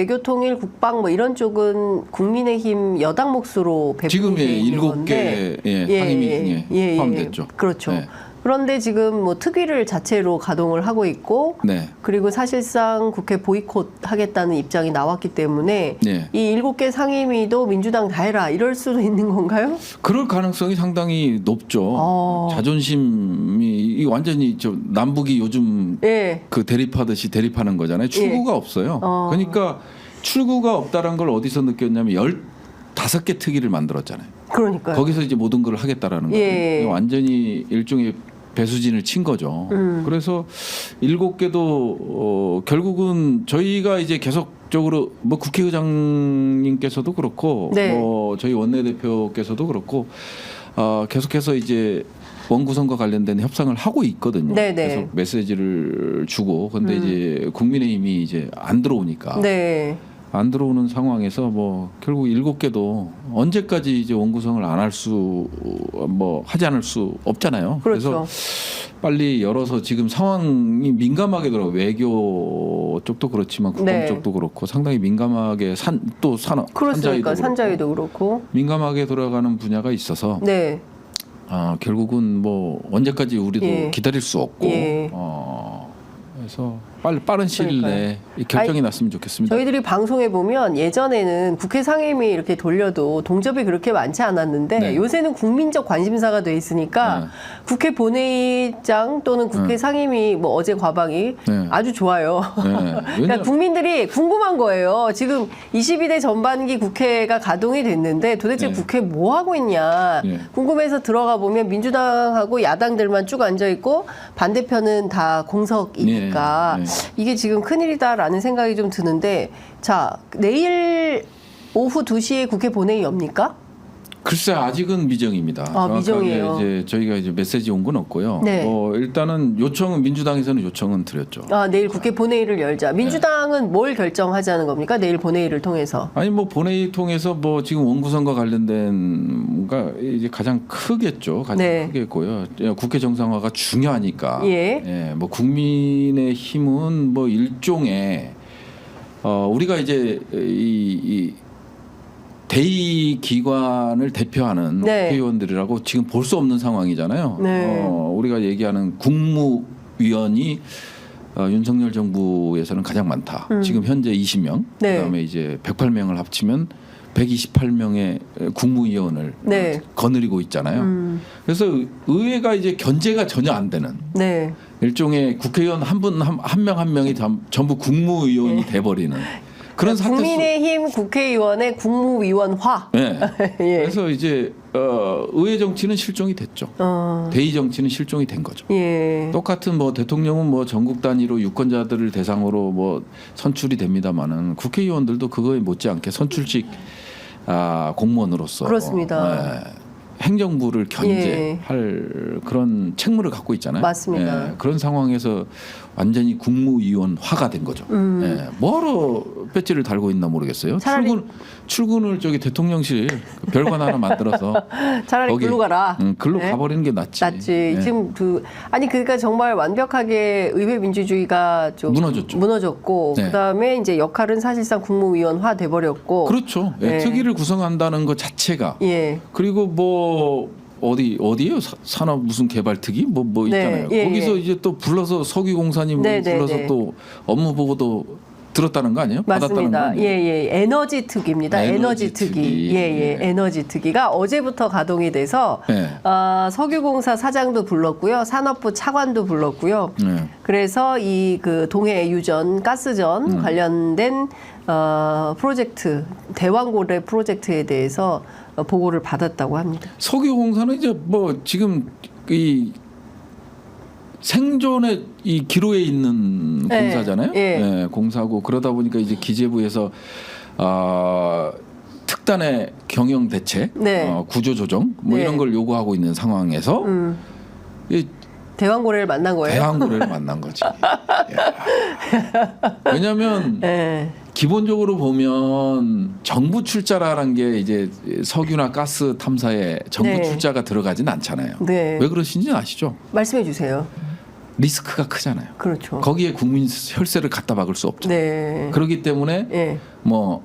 외교통일, 국방 뭐 이런 쪽은 국민의힘 여당 몫으로 지금 있는 7개 건데 상임위 중에 포함됐죠. 그렇죠. 네. 그런데 지금 뭐 특위를 자체로 가동을 하고 있고 네. 그리고 사실상 국회 보이콧 하겠다는 입장이 나왔기 때문에 네. 이 7개 상임위도 민주당 다 해라 이럴 수도 있는 건가요? 그럴 가능성이 상당히 높죠. 자존심이 이 완전히 남북이 요즘 예. 그 대립하듯이 대립하는 거잖아요. 출구가 없어요. 그러니까 출구가 없다는 걸 어디서 느꼈냐면 15개 특위를 만들었잖아요. 그러니까요. 거기서 이제 모든 걸 하겠다라는 거예요. 예. 완전히 일종의 배수진을 친 거죠. 그래서 7개도 결국은 저희가 이제 계속적으로 뭐 국회의장님께서도 그렇고 네. 뭐 저희 원내대표께서도 그렇고 계속해서 이제 원구성과 관련된 협상을 하고 있거든요. 네네. 계속 메시지를 주고 근데 이제 국민의힘이 이제 안 들어오니까 네. 안 들어오는 상황에서 뭐 결국 7개도 언제까지 이제 원구성을 안 할 수 뭐 하지 않을 수 없잖아요. 그렇죠. 그래서 빨리 열어서 지금 상황이 민감하게 들어 외교 쪽도 그렇지만 국방 네. 쪽도 그렇고 상당히 민감하게 또 산업 그렇습니까? 산자위도 산자위도 그렇고. 민감하게 돌아가는 분야가 있어서 네. 결국은 뭐 언제까지 우리도 예. 기다릴 수 없고 예. 그래서 빠른 시일 내에 이 결정이 났으면 좋겠습니다. 저희들이 방송에 보면 예전에는 국회 상임위 이렇게 돌려도 동접이 그렇게 많지 않았는데 네. 요새는 국민적 관심사가 돼 있으니까 네. 국회 본회의장 또는 국회 상임위 뭐 어제 과방이 네. 아주 좋아요. 그러니까 국민들이 궁금한 거예요. 지금 22대 전반기 국회가 가동이 됐는데 도대체 네. 국회 뭐 하고 있냐 네. 궁금해서 들어가 보면 민주당하고 야당들만 쭉 앉아 있고 반대편은 다 공석이니까 네. 이게 지금 큰일이다라는 생각이 좀 드는데 자 내일 오후 2시에 국회 본회의 엽니까? 글쎄 아직은 미정입니다. 미정이에요. 이제 저희가 이제 메시지 온 건 없고요. 네. 일단은 민주당에서는 요청은 드렸죠. 내일 국회 본회의를 열자. 민주당은 뭘 결정하자는 겁니까? 내일 본회의를 통해서. 아니 뭐 본회의 통해서 뭐 지금 원구성과 관련된 뭔가 이제 가장 크겠죠. 가장 네. 크겠고요. 국회 정상화가 중요하니까. 예. 뭐 국민의 힘은 뭐 일종의 우리가 이제 이 대의 기관을 대표하는 네. 국회의원들이라고 지금 볼 수 없는 상황이잖아요. 네. 우리가 얘기하는 국무위원이 윤석열 정부에서는 가장 많다. 지금 현재 20명, 네. 그다음에 이제 108명을 합치면 128명의 국무위원을 네. 거느리고 있잖아요. 그래서 의회가 이제 견제가 전혀 안 되는 네. 일종의 국회의원 한 명 한 명이 전부 국무위원이 돼버리는. 그런 사태 국민의힘 국회의원의 국무위원화. 네. 예. 그래서 이제 의회 정치는 실종이 됐죠. 대의 정치는 실종이 된 거죠. 예. 똑같은 뭐 대통령은 뭐 전국 단위로 유권자들을 대상으로 뭐 선출이 됩니다만은 국회의원들도 그거에 못지않게 선출직 공무원으로서 그렇습니다. 행정부를 견제할 그런 책무를 갖고 있잖아요. 맞습니다. 그런 상황에서 완전히 국무위원화가 된 거죠. 뭐하러 배지를 달고 있나 모르겠어요. 차라리 출근을 저기 대통령실 별관 하나 만들어서 차라리 거기, 글로 가라. 글로 네? 가버리는 게 낫지. 지금 그러니까 정말 완벽하게 의회 민주주의가 좀 무너졌고 네. 그다음에 이제 역할은 사실상 국무위원화 돼 버렸고. 그렇죠. 네. 특위를 구성한다는 것 자체가. 예. 그리고 뭐 어디에요? 산업 무슨 개발특위 뭐 있잖아요. 네. 거기서 이제 또 불러서 석유공사님 불러서 또 업무 보고도 들었다는 거 아니에요? 받았다는 거 맞습니다. 아니에요? 에너지 특위입니다. 에너지 특위. 에너지 특위가 어제부터 가동이 돼서 석유공사 사장도 불렀고요. 산업부 차관도 불렀고요. 그래서 이 그 동해 유전, 가스전 관련된 프로젝트, 대왕고래 프로젝트에 대해서 보고를 받았다고 합니다. 석유공사는 이제 뭐 지금 이 생존의 이 기로에 있는 공사잖아요. 공사고 그러다 보니까 이제 기재부에서 특단의 경영 대책, 구조 조정 뭐 이런 걸 요구하고 있는 상황에서 이 대왕고래를 만난 거예요. 대왕고래를 만난 거지. 왜냐하면 기본적으로 보면 정부 출자라는 게 이제 석유나 가스 탐사에 정부 출자가 들어가진 않잖아요. 왜 그러신지 아시죠? 말씀해 주세요. 리스크가 크잖아요. 그렇죠. 거기에 국민 혈세를 갖다 박을 수 없죠. 네. 그렇기 때문에 예. 뭐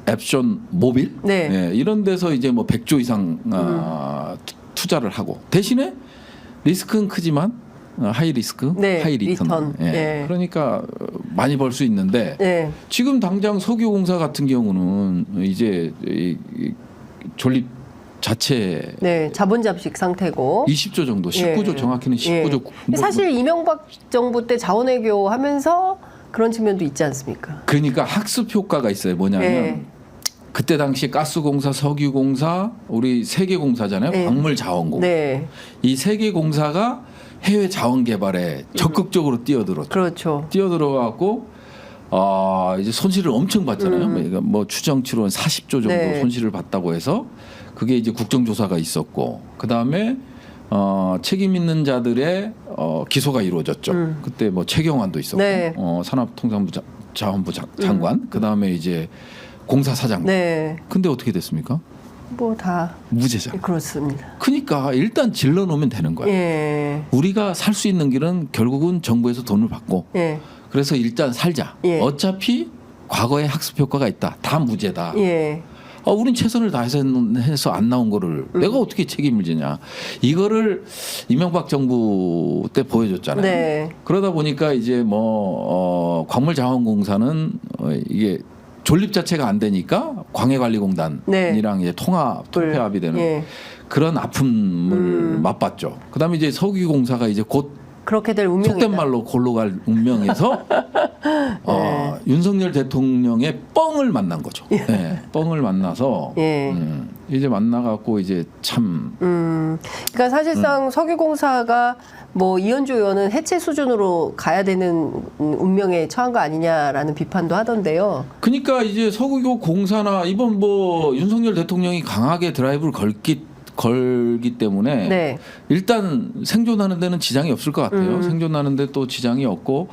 앱션 모빌 네. 예, 이런 데서 이제 뭐 100조 이상 투자를 하고 대신에 리스크는 크지만 하이 리스크, 네, 하이 리턴. 리턴. 예. 예. 그러니까 많이 벌 수 있는데 네. 지금 당장 석유공사 같은 경우는 이제 이 존립 자체 네, 자본 잠식 상태고. 20조 정도, 19조 예. 정확히는 19조. 예. 사실 이명박 정부 때 자원외교 하면서 그런 측면도 있지 않습니까? 그러니까 학습 효과가 있어요. 뭐냐면 예. 그때 당시 가스공사, 석유공사, 우리 세 개 공사잖아요. 네. 광물자원공사. 네. 이 세 개 공사가 해외 자원 개발에 적극적으로 뛰어들었죠. 그렇죠. 뛰어들어갖고 이제 손실을 엄청 봤잖아요. 그러니까 뭐 추정치로는 40조 정도 네. 손실을 봤다고 해서 그게 이제 국정조사가 있었고 그 다음에 책임 있는 자들의 기소가 이루어졌죠. 그때 뭐 최경환도 있었고 네. 산업통상부 자원부 장관 그 다음에 이제 공사 사장. 네. 근데 어떻게 됐습니까? 뭐 다 무죄잖아. 그렇습니다. 그러니까 일단 질러 놓으면 되는 거야. 예. 우리가 살 수 있는 길은 결국은 정부에서 돈을 받고 예. 그래서 일단 살자. 예. 어차피 과거에 학습 효과가 있다. 다 무죄다. 예. 우린 최선을 다해서 해서 안 나온 거를 내가 어떻게 책임을 지냐. 이거를 이명박 정부 때 보여줬잖아요. 네. 그러다 보니까 이제 뭐 광물자원공사는 이게 존립 자체가 안 되니까 광해관리공단이랑 이제 통폐합이 되는 예. 그런 아픔을 맛봤죠. 그다음에 이제 석유공사가 이제 곧 그렇게 될 운명이다. 속된 말로 골로 갈 운명에서 윤석열 대통령의 뻥을 만난 거죠. 네, 뻥을 만나서 예. 이제 만나갖고 이제 참 그러니까 사실상 석유공사가 뭐 이현주 의원은 해체 수준으로 가야 되는 운명에 처한 거 아니냐라는 비판도 하던데요. 그러니까 이제 석유공사나 이번 뭐 윤석열 대통령이 강하게 드라이브를 걸기 때문에 네. 일단 생존하는 데는 지장이 없을 것 같아요. 생존하는 데 또 지장이 없고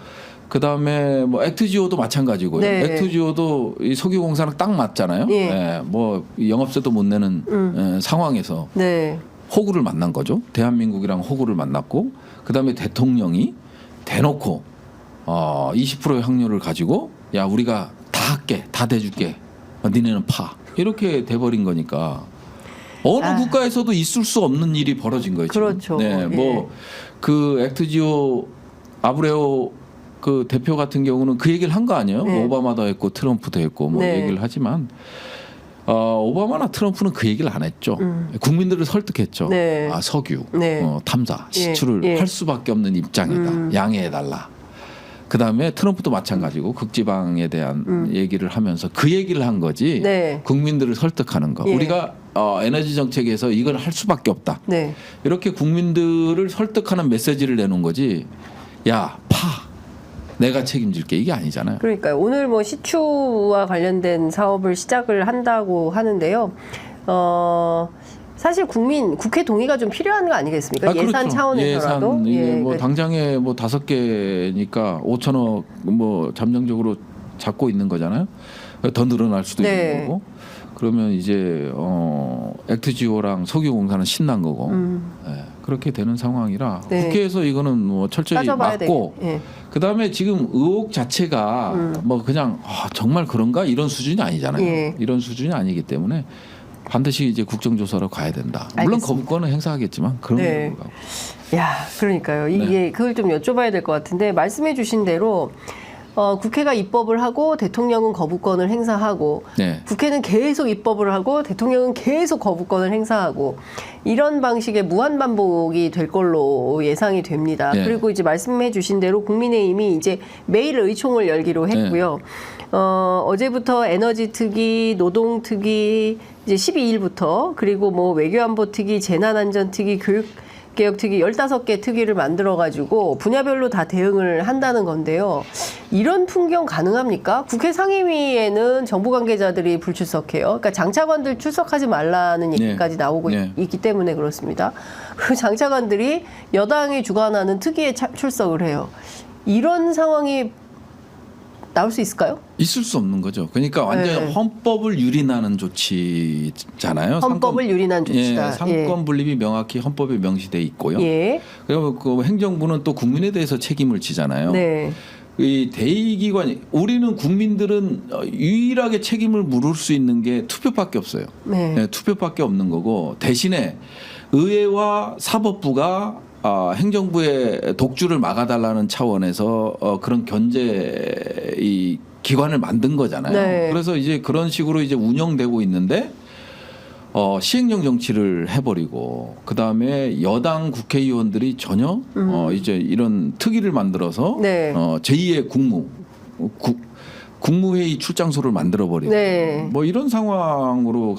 그다음에 뭐 액트지오도 마찬가지고요. 네. 액트지오도 이 석유공사랑 딱 맞잖아요. 예. 예, 뭐 영업세도 못 내는 상황에서 네. 호구를 만난 거죠. 대한민국이랑 호구를 만났고 그다음에 대통령이 대놓고 20%의 확률을 가지고 야 우리가 다 할게, 다 대줄게. 니네는 파. 이렇게 돼버린 거니까 어느 국가에서도 있을 수 없는 일이 벌어진 거예요. 지금. 그렇죠. 네, 뭐 그 액트지오 아브레오 그 대표 같은 경우는 그 얘기를 한 거 아니에요? 네. 오바마도 했고 트럼프도 했고 뭐 네. 얘기를 하지만 오바마나 트럼프는 그 얘기를 안 했죠. 국민들을 설득했죠. 네. 석유, 네. 탐사, 시추를 예. 할 수밖에 없는 입장이다. 양해해달라. 그 다음에 트럼프도 마찬가지고 극지방에 대한 얘기를 하면서 그 얘기를 한 거지. 네. 국민들을 설득하는 거. 예. 우리가 에너지 정책에서 이걸 할 수밖에 없다. 네. 이렇게 국민들을 설득하는 메시지를 내놓은 거지. 야, 파. 내가 책임질게 이게 아니잖아요. 그러니까요. 오늘 뭐 시추와 관련된 사업을 시작을 한다고 하는데요. 사실 국회 동의가 좀 필요한 거 아니겠습니까? 예산 그렇죠. 차원에서라도. 예산 이게 예, 뭐 그- 당장에 뭐 5개니까 5천억 뭐 잠정적으로 잡고 있는 거잖아요. 더 늘어날 수도 네. 있는 거고. 그러면 이제 액트지오랑 석유공사는 신난 거고. 예, 그렇게 되는 상황이라 네. 국회에서 이거는 뭐 철저히 따져봐야 막고 되겠- 예. 그다음에 지금 의혹 자체가 뭐 그냥 정말 그런가 이런 수준이 아니잖아요. 예. 이런 수준이 아니기 때문에 반드시 이제 국정조사로 가야 된다. 물론 알겠습니다. 거부권은 행사하겠지만 그런 네. 거고. 야, 그러니까요. 이게 그걸 좀 여쭤봐야 될 것 같은데 말씀해 주신 대로 국회가 입법을 하고 대통령은 거부권을 행사하고 네. 국회는 계속 입법을 하고 대통령은 계속 거부권을 행사하고 이런 방식의 무한 반복이 될 걸로 예상이 됩니다. 네. 그리고 이제 말씀해 주신 대로 국민의힘이 이제 매일 의총을 열기로 했고요. 어제부터 에너지 특위, 노동 특위, 이제 12일부터 그리고 뭐 외교안보 특위, 재난안전 특위, 교육개혁 특위 15개 특위를 만들어가지고 분야별로 다 대응을 한다는 건데요. 이런 풍경 가능합니까? 국회 상임위에는 정부 관계자들이 불출석해요. 그러니까 장차관들 출석하지 말라는 얘기까지 나오고 네. 있기 때문에 그렇습니다. 그 장차관들이 여당이 주관하는 특위에 출석을 해요. 이런 상황이 나올 수 있을까요? 있을 수 없는 거죠. 그러니까 완전 네. 헌법을 유린하는 조치잖아요. 헌법을 유린한 조치다. 예, 상권 분립이 명확히 헌법에 명시돼 있고요. 예. 그리고 그 행정부는 또 국민에 대해서 책임을 지잖아요. 네. 이 대의기관이 우리는 국민들은 유일하게 책임을 물을 수 있는 게 투표밖에 없어요. 네. 네, 투표밖에 없는 거고 대신에 의회와 사법부가 행정부의 독주를 막아달라는 차원에서 그런 견제 이 기관을 만든 거잖아요. 네. 그래서 이제 그런 식으로 이제 운영되고 있는데 시행령 정치를 해버리고 그 다음에 여당 국회의원들이 전혀 이제 이런 특위를 만들어서 네. 제2의 국무회의 출장소를 만들어버리고 네. 뭐 이런 상황으로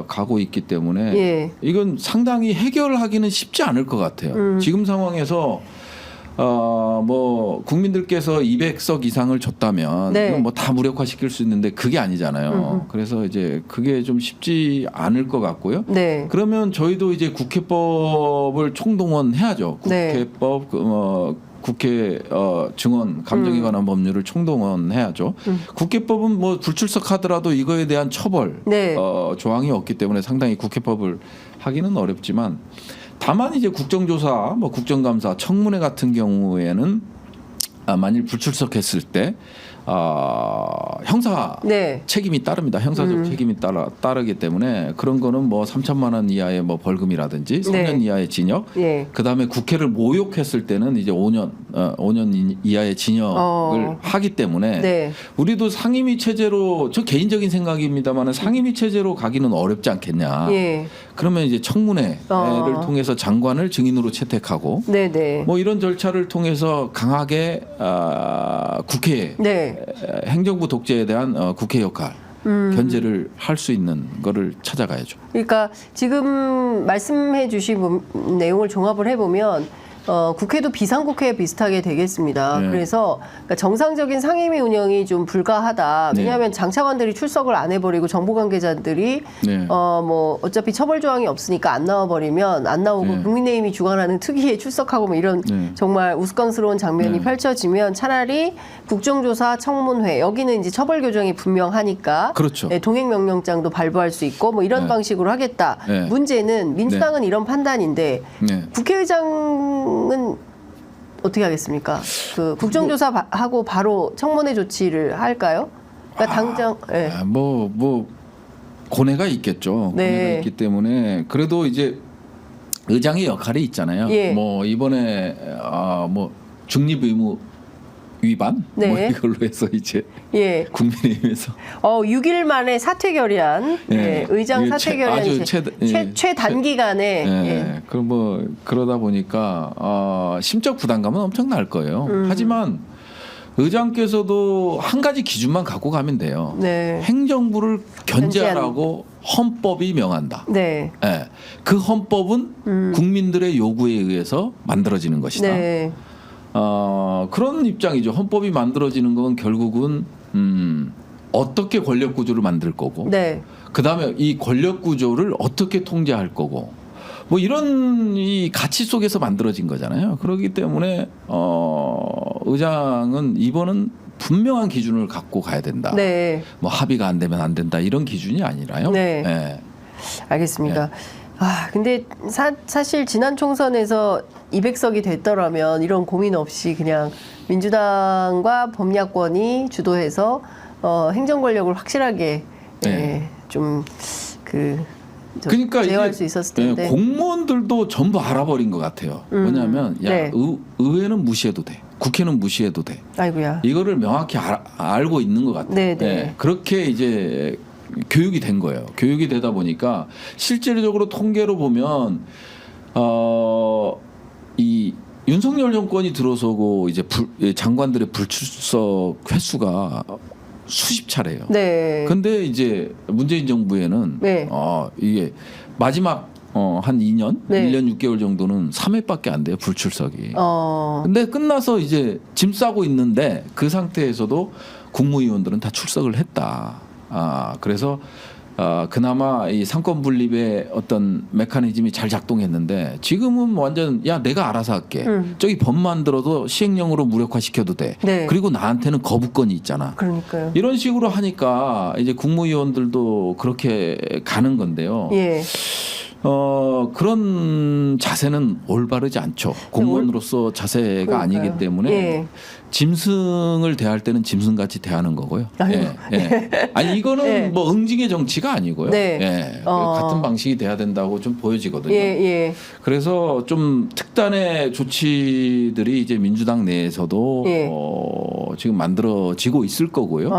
가고 있기 때문에 예. 이건 상당히 해결하기는 쉽지 않을 것 같아요. 지금 상황에서 뭐 국민들께서 200석 이상을 줬다면 네. 이건 뭐 다 무력화시킬 수 있는데 그게 아니잖아요. 그래서 이제 그게 좀 쉽지 않을 것 같고요. 네. 그러면 저희도 이제 국회법을 총동원해야죠. 네. 국회법 국회 증언 감정에 관한 법률을 총동원해야죠. 국회법은 뭐 불출석하더라도 이거에 대한 처벌 네. 조항이 없기 때문에 상당히 국회법을 하기는 어렵지만 다만 이제 국정조사, 뭐 국정감사, 청문회 같은 경우에는 만일 불출석했을 때 형사 네. 책임이 따릅니다. 형사적 책임이 따르기 때문에 그런 거는 뭐 3천만 원 이하의 뭐 벌금이라든지 3년 네. 이하의 징역. 예. 그다음에 국회를 모욕했을 때는 이제 5년 이하의 징역을 하기 때문에 네. 우리도 상임위 체제로 저 개인적인 생각입니다만은 상임위 체제로 가기는 어렵지 않겠냐. 예. 그러면 이제 청문회를 통해서 장관을 증인으로 채택하고 네, 네. 뭐 이런 절차를 통해서 강하게 국회에 네. 행정부 독재에 대한 국회 역할 견제를 할 수 있는 거를 찾아가야죠. 그러니까 지금 말씀해 주신 내용을 종합을 해보면 국회도 비상국회 비슷하게 되겠습니다. 네. 그래서 그러니까 정상적인 상임위 운영이 좀 불가하다. 네. 왜냐하면 장차관들이 출석을 안 해버리고 정보 관계자들이 네. 뭐 어차피 처벌 조항이 없으니까 안 나와버리면 안 나오고 네. 국민의힘이 주관하는 특위에 출석하고 뭐 이런 네. 정말 우스꽝스러운 장면이 네. 펼쳐지면 차라리 국정조사 청문회 여기는 이제 처벌 규정이 분명하니까 그렇죠. 네, 동행명령장도 발부할 수 있고 뭐 이런 네. 방식으로 하겠다. 네. 문제는 민주당은 이런 판단인데 네. 국회의장은 어떻게 하겠습니까? 그 국정조사 하고 바로 청문회 조치를 할까요? 그러니까 당장 예. 뭐 고뇌가 있겠죠. 네. 고뇌가 있기 때문에 그래도 이제 의장의 역할이 있잖아요. 예. 뭐 이번에 뭐 중립 의무 위반 네. 뭐 이걸로 해서 이제 예. 국민의힘에서 6일 만에 사퇴 결의안, 예. 예. 의장 이게 사퇴 결의안 아주 최단기간에 예. 예. 그럼 뭐 그러다 보니까 심적 부담감은 엄청날 거예요. 하지만 의장께서도 한 가지 기준만 갖고 가면 돼요. 네. 행정부를 견제하라고 헌법이 명한다. 네. 예. 그 헌법은 국민들의 요구에 의해서 만들어지는 것이다. 네. 그런 입장이죠. 헌법이 만들어지는 건 결국은 어떻게 권력 구조를 만들 거고, 네. 그 다음에 이 권력 구조를 어떻게 통제할 거고, 뭐 이런 이 가치 속에서 만들어진 거잖아요. 그렇기 때문에 의장은 이번은 분명한 기준을 갖고 가야 된다. 네. 뭐 합의가 안 되면 안 된다 이런 기준이 아니라요. 네. 예. 알겠습니다. 근데 사실 지난 총선에서 200석이 됐더라면 이런 고민 없이 그냥 민주당과 범야권이 주도해서 행정 권력을 확실하게 네. 그러니까 제어할 이게 수 있었을 텐데. 공무원들도 전부 알아버린 것 같아요. 뭐냐면 네. 의회는 무시해도 돼. 국회는 무시해도 돼. 아이고야. 이거를 명확히 알고 있는 것 같아요. 네, 네. 그렇게 이제 교육이 된 거예요. 교육이 되다 보니까 실질적으로 통계로 보면 이 윤석열 정권이 들어서고 이제 장관들의 불출석 횟수가 수십 차례예요. 네. 근데 이제 문재인 정부에는 네. 이게 마지막 한 2년, 네. 1년 6개월 정도는 3회밖에 안 돼요. 불출석이. 어. 근데 끝나서 이제 짐 싸고 있는데 그 상태에서도 국무위원들은 다 출석을 했다. 그래서 그나마 이 상권 분립의 어떤 메커니즘이 잘 작동했는데 지금은 완전 야 내가 알아서 할게. 저기 법 만들어도 시행령으로 무력화시켜도 돼. 네. 그리고 나한테는 거부권이 있잖아. 그러니까요. 이런 식으로 하니까 이제 국무위원들도 그렇게 가는 건데요. 예. 그런 자세는 올바르지 않죠. 공무원으로서 자세가 그러니까요. 아니기 때문에 예. 짐승을 대할 때는 짐승같이 대하는 거고요. 아유. 아니 이거는 예. 뭐 응징의 정치가 아니고요. 네. 예. 같은 방식이 돼야 된다고 좀 보여지거든요. 예, 예. 그래서 좀 특단의 조치들이 이제 민주당 내에서도 예. 지금 만들어지고 있을 거고요.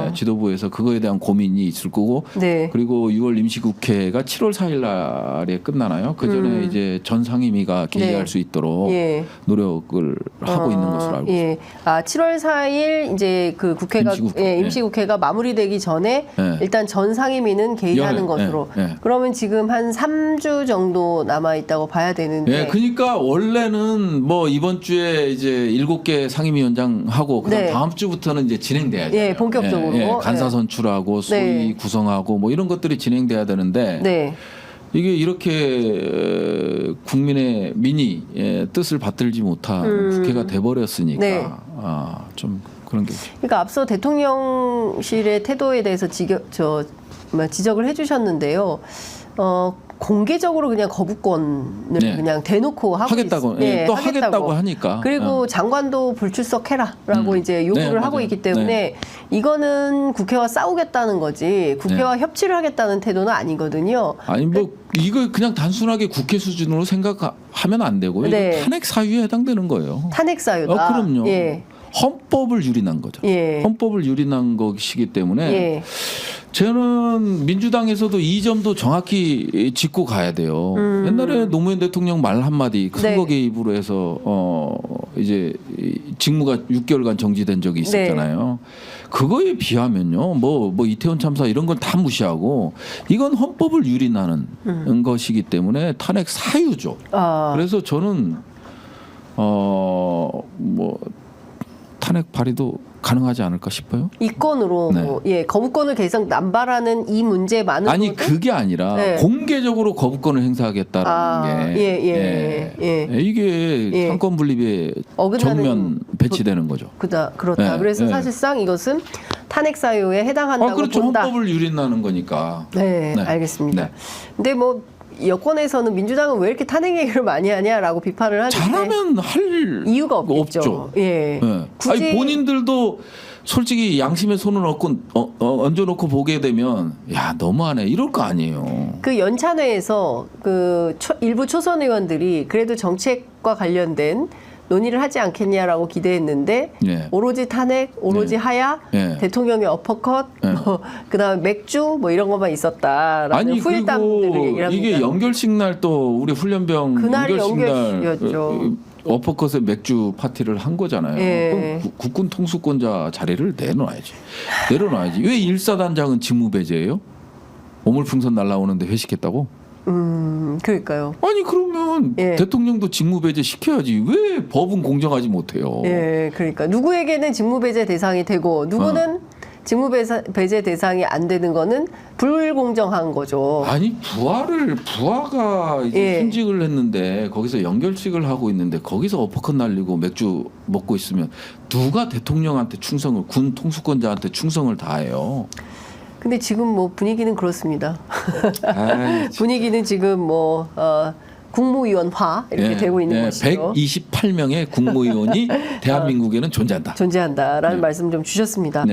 예. 지도부에서 그거에 대한 고민이 있을 거고. 네. 그리고 6월 임시국회가 7월 4일 날에 끝나나요? 그 전에 이제 전 상임위가 개의할 네. 수 있도록 예. 노력을 하고 있는 것으로 알고 있습니다. 예. 7월 4일 이제 그 국회가 임시국회. 임시국회가 마무리되기 전에 예. 일단 전 상임위는 개의하는 예. 것으로. 예. 그러면 지금 한 3주 정도 남아 있다고 봐야 되는데. 예, 그러니까 원래는 뭐 이번 주에 이제 7개 상임위원장 하고 그다음 네. 다음 주부터는 이제 진행돼야죠. 예, 본격적으로. 간사 예. 선출하고 소위 네. 구성하고 뭐 이런 것들이 진행돼야 되는데 네. 이게 이렇게 국민의 민의 뜻을 받들지 못한 국회가 돼버렸으니까 네. 좀 그런 게 그러니까 앞서 대통령실의 태도에 대해서 지적을 해주셨는데요. 공개적으로 그냥 거부권을 네. 그냥 대놓고 하고 하겠다고 네, 또 하겠다고 하니까 그리고 장관도 불출석해라라고 이제 요구를 네, 하고 맞아요. 있기 때문에 네. 이거는 국회와 싸우겠다는 거지 국회와 협치를 하겠다는 태도는 아니거든요. 아니 뭐 이거 그냥 단순하게 국회 수준으로 생각하면 안 되고요. 네. 이건 탄핵 사유에 해당되는 거예요. 탄핵 사유다. 그럼요. 예. 헌법을 유린한 거죠. 예. 헌법을 유린한 것이기 때문에 예. 저는 민주당에서도 이 점도 정확히 짚고 가야 돼요. 옛날에 노무현 대통령 말 한마디 큰 거 네. 개입으로 해서 이제 직무가 6개월간 정지된 적이 있었잖아요. 그거에 비하면요. 뭐 이태원 참사 이런 건 다 무시하고 이건 헌법을 유린하는 것이기 때문에 탄핵 사유죠. 그래서 저는 뭐 탄핵 발의도 가능하지 않을까 싶어요. 이권으로 네. 예, 거부권을 계속 남발하는 이 문제만으로도 아니 그게 아니라 네. 공개적으로 거부권을 행사하겠다라는 게 이게 예. 상권 분립에 어긋나는 정면 배치되는 거죠. 그렇다. 네, 그래서 네. 사실상 이것은 탄핵 사유에 해당한다고 그렇죠. 본다. 헌법을 유린하는 거니까. 네, 네. 알겠습니다. 네. 근데 뭐 여권에서는 민주당은 왜 이렇게 탄핵 얘기를 많이 하냐라고 비판을 하는데 잘하면 할 이유가 없겠죠. 없죠. 예. 네. 굳이 아니 본인들도 솔직히 양심에 손을 얹어놓고 보게 되면 야 너무하네 이럴 거 아니에요. 그 연찬회에서 그 일부 초선 의원들이 그래도 정책과 관련된 논의를 하지 않겠냐라고 기대했는데 예. 오로지 탄핵, 오로지 예. 하야, 예. 대통령의 어퍼컷, 예. 그다음에 맥주 뭐 이런 것만 있었다라는 후일담들을 그리고 얘기를 합니다. 이게 연결식 날 또 우리 훈련병 그날이 연결식 날 연결식이었죠. 어퍼컷에 맥주 파티를 한 거잖아요. 예. 그럼 국군 통수권자 자리를 내놔야지. 왜 일사단장은 직무 배제예요? 오물풍선 날라오는데 회식했다고? 그러니까요. 아니 그러면 예. 대통령도 직무 배제 시켜야지. 왜 법은 공정하지 못해요? 예, 그러니까 누구에게는 직무배제 대상이 되고 누구는 직무배제 대상이 안 되는 거는 불공정한 거죠. 아니 부하가 이제 예. 순직을 했는데 거기서 연결식을 하고 있는데 거기서 어퍼컷 날리고 맥주 먹고 있으면 누가 대통령한테 충성을 군 통수권자한테 충성을 다해요. 근데 지금 뭐 분위기는 그렇습니다. 아이, 분위기는 지금 뭐 국무위원화 이렇게 되고 있는 것이죠. 128명의 국무위원이 대한민국에는 존재한다. 존재한다라는 네. 말씀 좀 주셨습니다. 네.